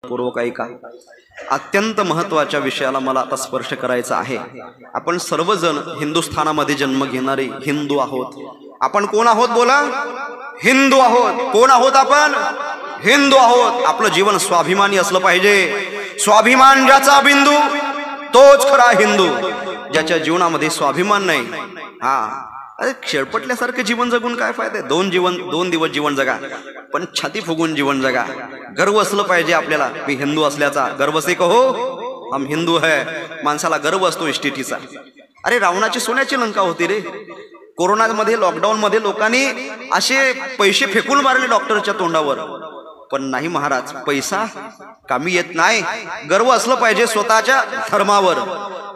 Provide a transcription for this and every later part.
पूर्वक ऐका. अत्यंत महत्त्वाच्या विषयाला मला आता स्पर्श करायचा आहे. आपण सर्वजण हिंदुस्थानामध्ये जन्म घेणारे हिंदू आहोत. आपण कोण आहोत बोला? हिंदू आहोत. कोण आहोत आपण? हिंदू आहोत. आपलं जीवन स्वाभिमानी असलं पाहिजे. स्वाभिमान ज्याचा बिंदू तोच खरा हिंदू. ज्याच्या जीवनामध्ये स्वाभिमान नाही, अरे शेळपटल्यासारखं जीवन जगून काय फायदा आहे? दोन दिवस जीवन जगा, पण छाती फुगून जीवन जगा. गर्व असलं पाहिजे आपल्याला, मी हिंदू असल्याचा. गर्व से कहो हम हिंदू है. माणसाला गर्व असतो इष्टिटीचा. अरे रावणाची सोन्याची लंका होती रे. कोरोनामध्ये लॉकडाऊन मध्ये लोकांनी असे पैसे फेकून मारले डॉक्टरच्या तोंडावर, पण नाही महाराज, पैसा कामी येत नाही. गर्व असलं पाहिजे स्वतःच्या धर्मावर.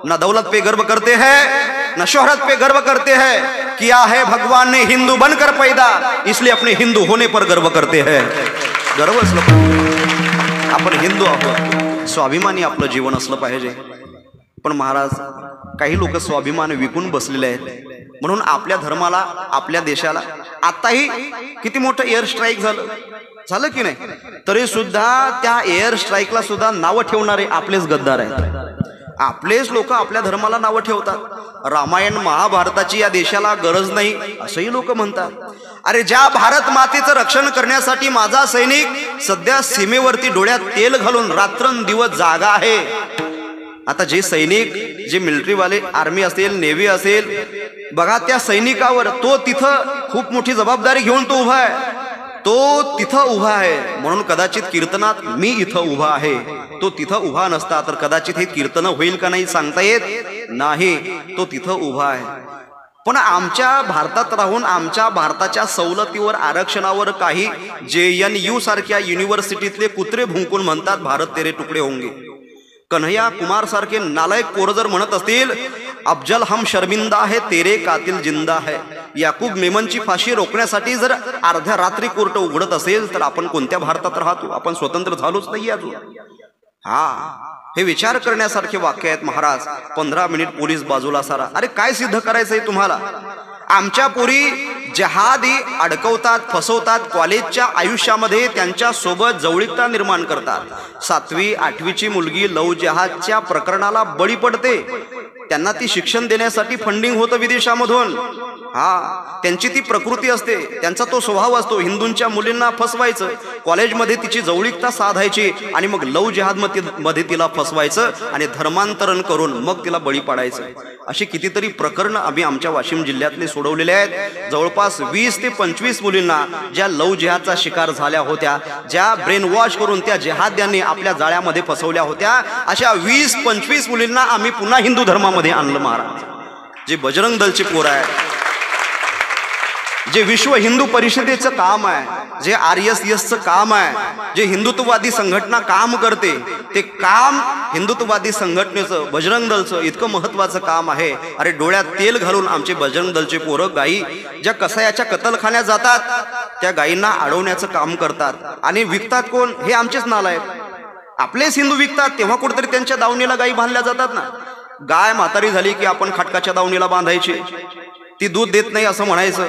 ना दौलत पे गर्व करते हैं, ना शोहरत पे गर्व करते हैं. किया है भगवान ने हिंदू बनकर पैदा, इसलिए अपने हिंदू होने पर गर्व करते हैं. गर्व असलं पाहिजे. आपण हिंदू आहोत. स्वाभिमानी आपलं जीवन असलं पाहिजे. पण महाराज, काही लोक स्वाभिमान विकून बसलेले आहेत. म्हणून आपल्या धर्माला, आपल्या देशाला आताही किती मोठं एअर स्ट्राईक झालं की नाही, तरी सुद्धा त्या एअर स्ट्राईकला सुद्धा नावं ठेवणारे आपलेच गद्दार आहेत. आपलेच लोक आपल्या धर्माला नावं ठेवतात. रामायण महाभारताची या देशाला गरज नाही असंही लोक म्हणतात. अरे ज्या भारत मातेचं रक्षण करण्यासाठी माझा सैनिक सध्या सीमेवरती डोळ्यात तेल घालून रात्रंदिवस जागा आहे. आता जे सैनिक, जे मिलिटरीवाले, आर्मी असेल, नेव्ही असेल, बघा त्या सैनिकावर, तो तिथं खूप मोठी जबाबदारी घेऊन तो उभा आहे. तो तिथं उभा आहे म्हणून कदाचित कीर्तनात मी इथं उभा आहे. तो तिथं उभा नसता तर कदाचित हे कीर्तन होईल का नाही सांगता येत नाही. तो तिथं उभा आहे. पण आमच्या भारतात राहून आमच्या भारताच्या सवलतीवर, आरक्षणावर काही JNU सारख्या युनिव्हर्सिटीतले कुत्रे भुंकून म्हणतात भारत तेरे तुकडे होंगे. कन्हैया कुमार सारखे नालायक पोरं जर म्हणत असतील अफजल हम शर्मिंदा है तेरे कातिल जिंदा है, याकूब मेमनची फाशी रोखण्यासाठी जर अर्ध्या रात्री कोर्ट उघडत असेल तर आपण कोणत्या भारतात राहतो? आपण स्वतंत्र झालोच नाही अजून. हे विचार करण्यासारखे वाक्य आहेत महाराज. 15 मिनिट पोलीस बाजूला सारा. अरे काय सिद्ध करायचंय तुम्हाला? आमच्या पोरी जहादी अडकवतात, फसवतात. कॉलेजच्या आयुष्यामध्ये त्यांच्या सोबत जवळीकता निर्माण करतात. 7वी 8वीची मुलगी लव जहादच्या प्रकरणाला बळी पडते. त्यांना ती शिक्षण देण्यासाठी फंडिंग होतं विदेशामधून. त्यांची ती प्रकृती असते, त्यांचा तो स्वभाव असतो. हिंदूंच्या मुलींना फसवायचं, कॉलेजमध्ये तिची जवळीकता साधायची आणि मग लव जहाद मध्ये तिला फसवायचं आणि धर्मांतरण करून मग तिला बळी पाडायचं. अशी कितीतरी प्रकरणं आम्ही आमच्या वाशिम जिल्ह्यातले सोडवलेले आहेत. जवळपास 20 ते 25 मुलींना ज्या लव जिहादचा शिकार झाल्या होत्या, ज्या ब्रेन वॉश करून त्या जिहाद्यांनी आपल्या जाळ्यामध्ये फसवल्या होत्या, अशा 20-25 मुलींना आम्ही पुन्हा हिंदू धर्मामध्ये आणलं महाराज. जे बजरंग दलचे पोर आहे, जे विश्व हिंदू परिषदेचं काम आहे, जे RSSचं काम आहे, जे हिंदुत्ववादी संघटना काम करते, ते काम हिंदुत्ववादी संघटनेचं, बजरंग दलचं इतकं महत्वाचं काम आहे. अरे डोळ्यात तेल घालून आमचे बजरंग दलचे पोरं गायी ज्या कसायाच्या कत्तलखान्यात जातात, त्या गायींना अडवण्याचं काम करतात. आणि विकतात कोण? हे आमचेच नालायक. आपलेच हिंदू विकतात. तेव्हा कुठेतरी त्यांच्या दावणीला गायी बांधल्या जातात ना. गाय म्हातारी झाली की आपण खाटकाच्या दावणीला बांधायची, ती दूध देत नाही असं म्हणायचं.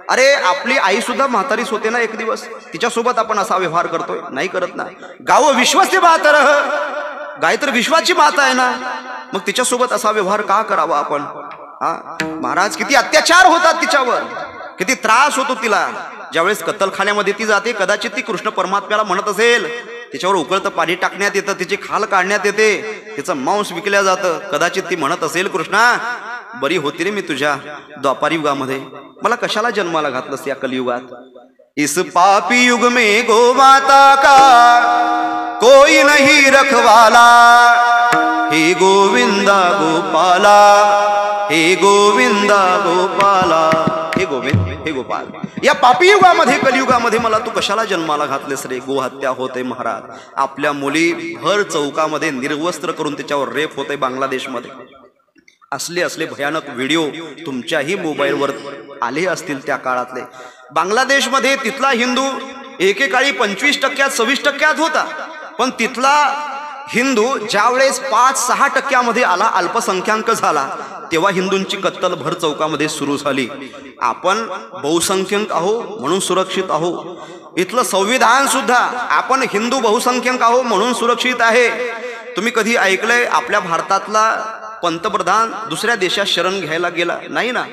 अरे आपली आई सुद्धा म्हातारीच होते ना एक दिवस, तिच्यासोबत आपण असा व्यवहार करतोय? नाही करत ना. गाव विश्वास बात रह, गाय तर विश्वाची बात आहे ना, मग तिच्यासोबत असा व्यवहार का करावा आपण? महाराज, किती अत्याचार होतात तिच्यावर, किती त्रास होतो तिला. ज्यावेळेस कत्तलखान्यामध्ये ती जाते, कदाचित ती कृष्ण परमात्म्याला म्हणत असेल, तिच्यावर उकळतं पाणी टाकण्यात येतं, तिची खाल काढण्यात येते, तिचं मांस विकल्या जातं. कदाचित ती म्हणत असेल, कृष्णा बरी होती रे मी तुझ्या द्वापारी युगामध्ये, मला कशाला जन्माला घातलंस या कलियुगात? इस पापी युग में गो माता का कोई नहीं रखवाला, हे गोविंदा गोपाला, हे गोविंदा गोपाला, हे गोविंद, हे गोपाल. या पापी युगामध्ये, कलियुगामध्ये मला तू कशाला जन्माला घातलेस रे? गोहत्या होते महाराज. आपल्या मुली भर चौकामध्ये निर्वस्त्र करून त्याच्यावर रेप होते बांगलादेशमध्ये. असले भयानक व्हिडिओ तुमच्याही मोबाईलवर आले असतील त्या काळातले. बांगलादेशमध्ये तिथला हिंदू एकेकाळी 25% 26% होता, पण तिथला हिंदू ज्यावेळेस 5-6% आला, अल्पसंख्याक झाला, तेव्हा हिंदूंची कत्तल भर चौकामध्ये सुरू झाली. आपण बहुसंख्यक आहो म्हणून सुरक्षित आहो. इथलं संविधान सुद्धा आपण हिंदू बहुसंख्यक आहो म्हणून सुरक्षित आहे. तुम्ही कधी ऐकलंय आपल्या भारतातला पंतप्रधान दुसऱ्या देशात शरण घ्यायला गेला? नाही ना,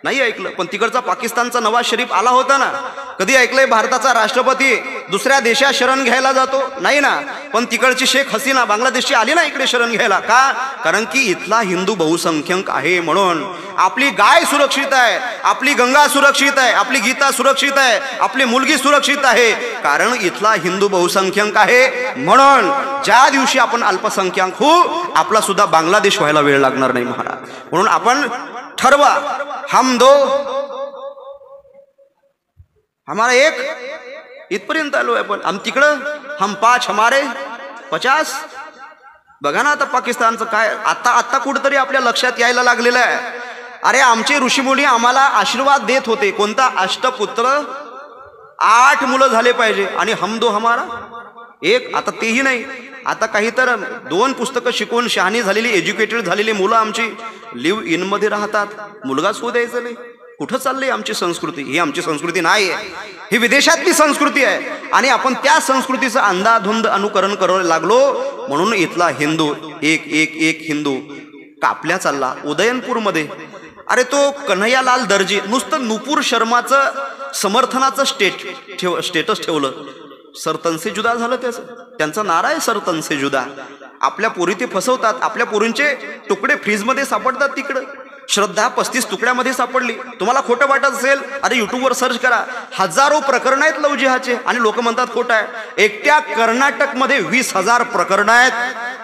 नाही ऐकलं. पण तिकडचा पाकिस्तानचा नवाज शरीफ आला होता ना. कधी ऐकलंय भारताचा राष्ट्रपती दुसऱ्या देशात शरण घ्यायला जातो? नाही ना. पण तिकडची शेख हसीना बांगलादेशची आली ना इकडे शरण घ्यायला. का? कारण की इथला हिंदू बहुसंख्यक आहे म्हणून. आपली गाय सुरक्षित आहे, आपली गंगा सुरक्षित आहे, आपली गीता सुरक्षित आहे, आपली मुलगी सुरक्षित आहे, कारण इथला हिंदू बहुसंख्यक आहे म्हणून. ज्या दिवशी आपण अल्पसंख्याक होऊ, आपला सुद्धा बांगलादेश व्हायला वेळ लागणार नाही महाराज. म्हणून आपण ठरवा, हम दो हमारा एक, इथपर्यंत आलो आहे. पण तिकडं हम 5 हमारे 50. बघा ना आता पाकिस्तानचं काय. आता कुठेतरी आपल्या लक्षात यायला लागलेलं आहे. अरे आमचे ऋषीमुनी आम्हाला आशीर्वाद देत होते. कोणता? अष्टपुत्र, 8 मुलं झाले पाहिजे. आणि हम दो हमारा एक. आता तेही नाही. आता काही तर 2 पुस्तकं शिकून शहाणी झालेली, एज्युकेटेड झालेली मुलं आमची लिव्ह इन मध्ये राहतात. मुलगाच होऊ द्यायचं नाही. कुठं चाललंय आमची संस्कृती? ही आमची संस्कृती नाही आहे, ही विदेशातली संस्कृती आहे. आणि आपण त्या संस्कृतीचं अंधाधुंद अनुकरण करायला लागलो म्हणून इथला हिंदू एक एक एक हिंदू कापल्या चालला. उदयनपूरमध्ये अरे तो कन्हैयालाल दर्जी नुसतं नुपूर शर्माचं समर्थनाचं स्टेटस ठेवलं. सरतन से जुदा झालं त्याचं. त्यांचा नारा आहे सरतन से जुदा. आपल्या पोरी ते फसवतात. आपल्या पोरींचे तुकडे फ्रीजमध्ये सापडतात. तिकडं श्रद्धा 35 तुकड्यामध्ये सापडली. तुम्हाला खोटं वाटत असेल, अरे युट्यूबवर सर्च करा. हजारो प्रकरण आहेत लव जिहादचे आणि लोक म्हणतात खोटं आहे. एकट्या कर्नाटकमध्ये 20,000 प्रकरणं आहेत.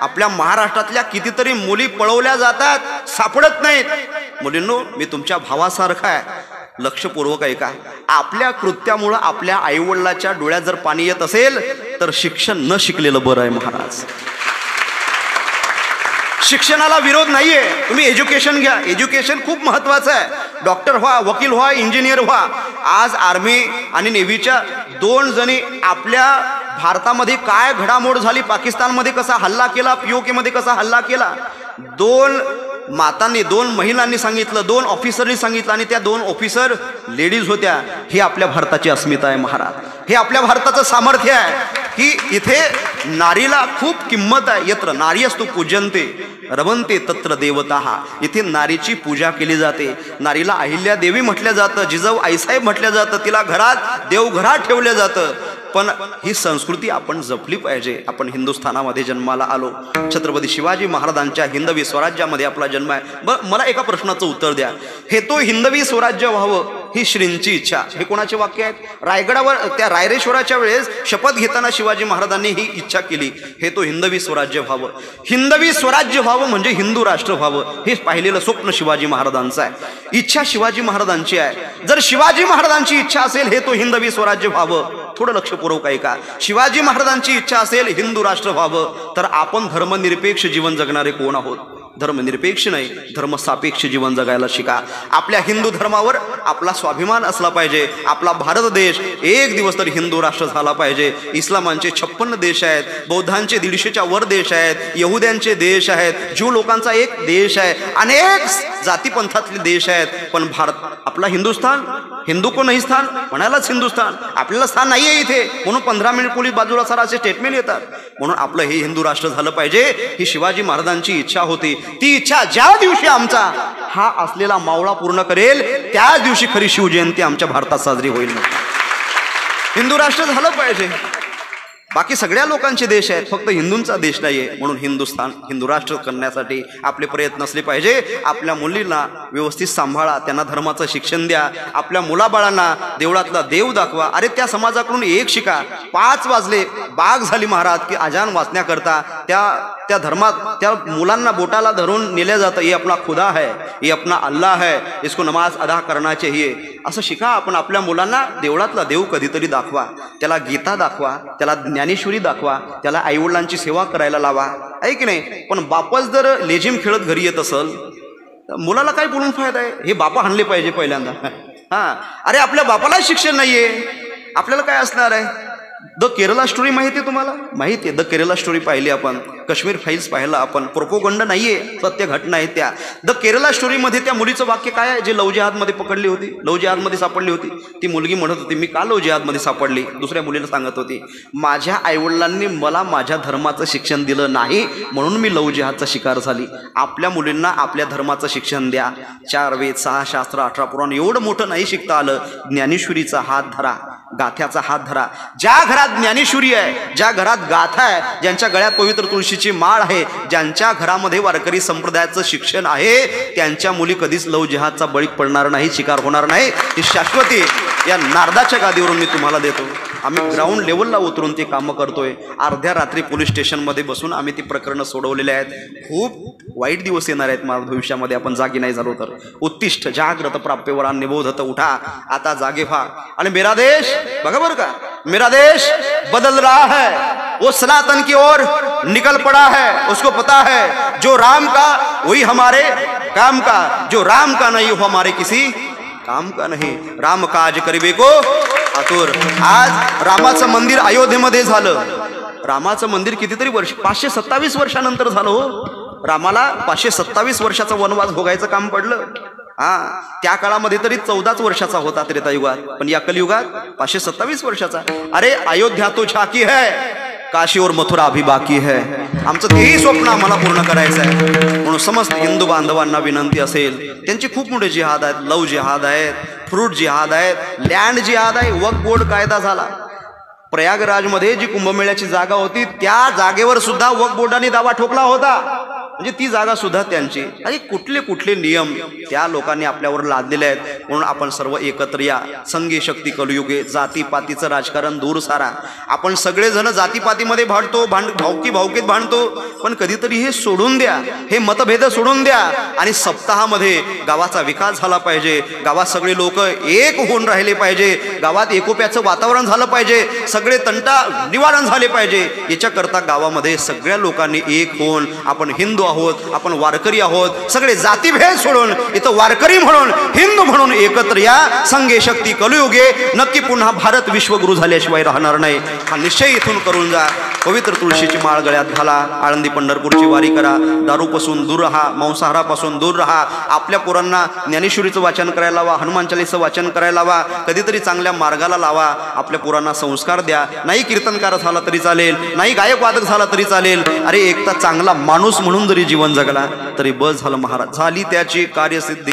आपल्या महाराष्ट्रातल्या कितीतरी मुली पळवल्या जातात, सापडत नाहीत. मुलींनो, मी तुमच्या भावासारखा आहे, लक्षपूर्वक ऐका. आपल्या कृत्यामुळं आपल्या आईवडिलाच्या डोळ्यात जर पाणी येत असेल तर शिक्षण न शिकलेलं बरं आहे महाराज. शिक्षणाला विरोध नाहीये, तुम्ही एज्युकेशन घ्या. एज्युकेशन खूप महत्वाचं आहे. डॉक्टर व्हा, वकील व्हा, इंजिनियर व्हा. आज आर्मी आणि नेव्हीच्या 2 जणी आपल्या भारतामध्ये काय घडामोड झाली, पाकिस्तानमध्ये कसा हल्ला केला, POK मध्ये कसा हल्ला केला, 2 मातांनी 2 महिलांनी सांगितलं, 2 ऑफिसरनी सांगितलं. आणि त्या 2 ऑफिसर लेडीज होत्या. ही आपल्या भारताची अस्मिता आहे महाराज. हे आपल्या भारताचं सामर्थ्य आहे की इथे नारीला खूप किंमत आहे. यत्र नार्यस्तु पूजन्ते रमन्ते तत्र देवता. इथे नारीची पूजा केली जाते. नारीला अहिल्या देवी म्हटलं जातं, जिजाऊ आईसाहेब म्हटलं जातं, तिला घरात देवघरात ठेवलं जातं. पण ही संस्कृती आपण जपली पाहिजे. आपण हिंदुस्थानामध्ये जन्माला आलो. छत्रपती शिवाजी महाराजांच्या हिंदवी स्वराज्यामध्ये आपला जन्म आहे. मला एका प्रश्नाचं उत्तर द्या. हे तो हिंदवी स्वराज्य व्हावं ही श्रींची इच्छा. हे कोणाचे वाक्य आहेत? रायगडावर त्या रायरेश्वराच्या वेळेस शपथ घेताना शिवाजी महाराजांनी ही इच्छा केली. हे तो हिंदवी स्वराज्य व्हावं. हिंदवी स्वराज्य व्हावं म्हणजे हिंदू राष्ट्र व्हावं. हे पाहिलेलं स्वप्न शिवाजी महाराजांचं आहे. इच्छा शिवाजी महाराजांची आहे. जर शिवाजी महाराजांची इच्छा असेल हे तो हिंदवी स्वराज्य व्हावं, थोडं लक्षपूर्वक ऐका. शिवाजी महाराजांची इच्छा असेल हिंदू राष्ट्र व्हावं, तर आपण धर्मनिरपेक्ष जीवन जगणारे कोण आहोत? धर्मनिरपेक्ष नाही, धर्मसापेक्ष जीवन जगायला शिका. आपल्या हिंदू धर्मावर आपला स्वाभिमान असला पाहिजे. आपला भारत देश एक दिवस तरी हिंदू राष्ट्र झाला पाहिजे. इस्लामांचे 56 देश आहेत, बौद्धांचे 150च्या वर देश आहेत, यहुद्यांचे देश आहेत, ज्यू लोकांचा एक देश आहे, अनेक जातीपंथातले देश आहेत. पण भारत आपला हिंदुस्थान, हिंदू को नाही स्थान म्हणायलाच हिंदुस्थान. आपल्याला स्थान नाही आहे इथे, म्हणून 15 मिनिट पोलीस बाजूला सर असे स्टेटमेंट येतात. म्हणून आपलं हे हिंदू राष्ट्र झालं पाहिजे ही शिवाजी महाराजांची इच्छा होती. ती इच्छा ज्या दिवशी आमचा हा असलेला मावळा पूर्ण करेल त्याच दिवशी खरी शिवजयंती आमच्या भारतात साजरी होईल. हिंदू राष्ट्र झालं पाहिजे. बाकी सगळ्या लोकांचे देश आहेत, फक्त हिंदूंचा देश नाहीये. म्हणून हिंदुस्थान हिंदू राष्ट्र करण्यासाठी आपले प्रयत्न असले पाहिजे. आपल्या मुलींना व्यवस्थित सांभाळा, त्यांना धर्माचं शिक्षण द्या. आपल्या मुलाबाळांना देवळातला देव दाखवा. अरे त्या समाजाकडून एक शिका. 5 वाजले, बाग झाली महाराज की अजान वाचण्याकरता त्या धर्मात त्या मुलांना बोटाला धरून नेल्या जातं. ये अपना खुदा है, ये अपना अल्लाह है, इसको नमाज अदा करना चाहिए. असं शिका. आपण आपल्या मुलांना देवळातला देव कधीतरी दाखवा. त्याला गीता दाखवा, त्याला ज्ञानेश्वरी दाखवा, त्याला आईवडिलांची सेवा करायला लावा, आहे की नाही. पण बापच जर लेझिम खेळत घरी येत असेल तर मुलाला काय बोलून फायदा आहे? हे बापा हाणले पाहिजे पहिल्यांदा. अरे आपल्या बापाला शिक्षण नाहीये, आपल्याला काय असणार आहे? द केरला स्टोरी माहिती आहे तुम्हाला? माहिती आहे. द केरला स्टोरी पाहिली आपण, काश्मीर फाईल्स पाहिला आपण. प्रोपोगंड नाहीये, सत्य घटना आहे त्या. द केरला स्टोरीमध्ये त्या मुलीचं वाक्य काय आहे, जे लव जिहादमध्ये पकडली होती, लव जिहादमध्ये सापडली होती. ती मुलगी म्हणत होती, मी का लव जिहादमध्ये सापडली? दुसऱ्या मुलीला सांगत होती, माझ्या आईवडिलांनी मला माझ्या धर्माचं शिक्षण दिलं नाही म्हणून मी लव जिहादचा शिकार झाली. आपल्या मुलींना आपल्या धर्माचं शिक्षण द्या. 4 वेद, 6 शास्त्र, 18 पुराण एवढं मोठं नाही शिकता आलं, ज्ञानेश्वरीचा हात धरा, गाथ्याचा हात धरा. ज्या घरात ज्ञानेश्वरी आहे, ज्या घरात गाथा आहे, ज्यांच्या गळ्यात पवित्र तुळशीची माळ आहे, ज्यांच्या घरामध्ये वारकरी संप्रदायाचं शिक्षण आहे, त्यांच्या मुली कधीच लव जिहादचा बळी पडणार नाही, शिकार होणार नाही. ही शाश्वती या नारदाच्या गादीवरून मी तुम्हाला देतो. आम्ही ग्राउंड लेवलला उतरून ते कामं करतोय. अर्ध्या रात्री पोलीस स्टेशनमध्ये बसून आम्ही ती प्रकरणं सोडवलेली आहेत. खूप वाईट दिवस येणार आहेत माझ्या भविष्यामध्ये आपण जागी नाही झालो तर. उत्तिष्ठ जाग्रत प्राप्यवरा निबोधत, उठा आता जागे व्हा. आणि मेरा देश बघा बरं का, मेरा देश बदल रहा है, वो सनातन की ओर निकल पड़ा है. उसको पता है जो राम का वही हमारे काम का, जो राम का नहीं वो हमारे किसी काम का नहीं. राम काज करिबे को आतुर. आज रामाचं मंदिर अयोध्येमध्ये झालं. रामाचं मंदिर कितीतरी वर्ष, 527 वर्षानंतर झालं हो. रामाला 527 वर्षाचा वनवास भोगायचं काम पडलं. त्या काळामध्ये तरी 14 वर्षाचा होता त्रेतायुगात, पण या कलियुगात 527 वर्षाचा. अरे अयोध्या तो झाकी है, काशी और मथुरा अभी बाकी है. आमचं तेही स्वप्न आम्हाला पूर्ण करायचं आहे. म्हणून समस्त हिंदू बांधवांना विनंती असेल, त्यांचे खूप मोठे जिहाद आहेत. लव जिहाद आहेत, फ्रूट जिहाद आहेत, लँड जिहाद आहे. वक्फ बोर्ड कायदा झाला. प्रयागराजमध्ये जी कुंभमेळ्याची जागा होती, त्या जागेवर सुद्धा वक्फ बोर्डाने दावा ठोकला होता. म्हणजे ती जागा सुद्धा त्यांची. आणि कुठले कुठले नियम त्या लोकांनी आपल्यावर लादलेले आहेत. म्हणून आपण सर्व एकत्र या. संघे शक्ती कलयुगे, जातीपातीचं राजकारण दूर सारा. आपण सगळेजण जातीपातीमध्ये भांडतो, भावकीत भांडतो, पण कधीतरी हे सोडून द्या, हे मतभेद सोडून द्या. आणि सप्ताहामध्ये गावाचा विकास झाला पाहिजे, गावात सगळे लोक एक होऊन राहिले पाहिजे, गावात एकोप्याचं वातावरण झालं पाहिजे, सगळे तंटा निवारण झाले पाहिजे. याच्याकरता गावामध्ये सगळ्या लोकांनी एक होऊन, आपण हिंदू आहोत, आपण वारकरी आहोत, सगळे जातीभेद सोडून इथं वारकरी म्हणून, हिंदू म्हणून एकत्र या. संघे शक्ती कलयुगे. नक्की पुन्हा भारत विश्वगुरु झाल्याशिवाय राहणार नाही, हा निश्चय इथून करून जा. पवित्र तुळशीची माळ गळ्यात घाला. आळंदी पंढरपूरची वारी करा. दारूपासून दूर राहा, मांसाहारापासून दूर राहा. आपल्या पोरांना ज्ञानेश्वरीचं वाचन करायला लावा, हनुमान चालीचं वाचन करायला लावा, कधीतरी चांगल्या मार्गाला लावा. आपल्या पोरांना संस्कार द्या. नाही कीर्तनकार झाला तरी चालेल, नाही गायक वादक झाला तरी चालेल. अरे एकदा चांगला माणूस म्हणून जरी जीवन जगला तरी बस झालं महाराज. झाली त्याची कार्यसिद्धी.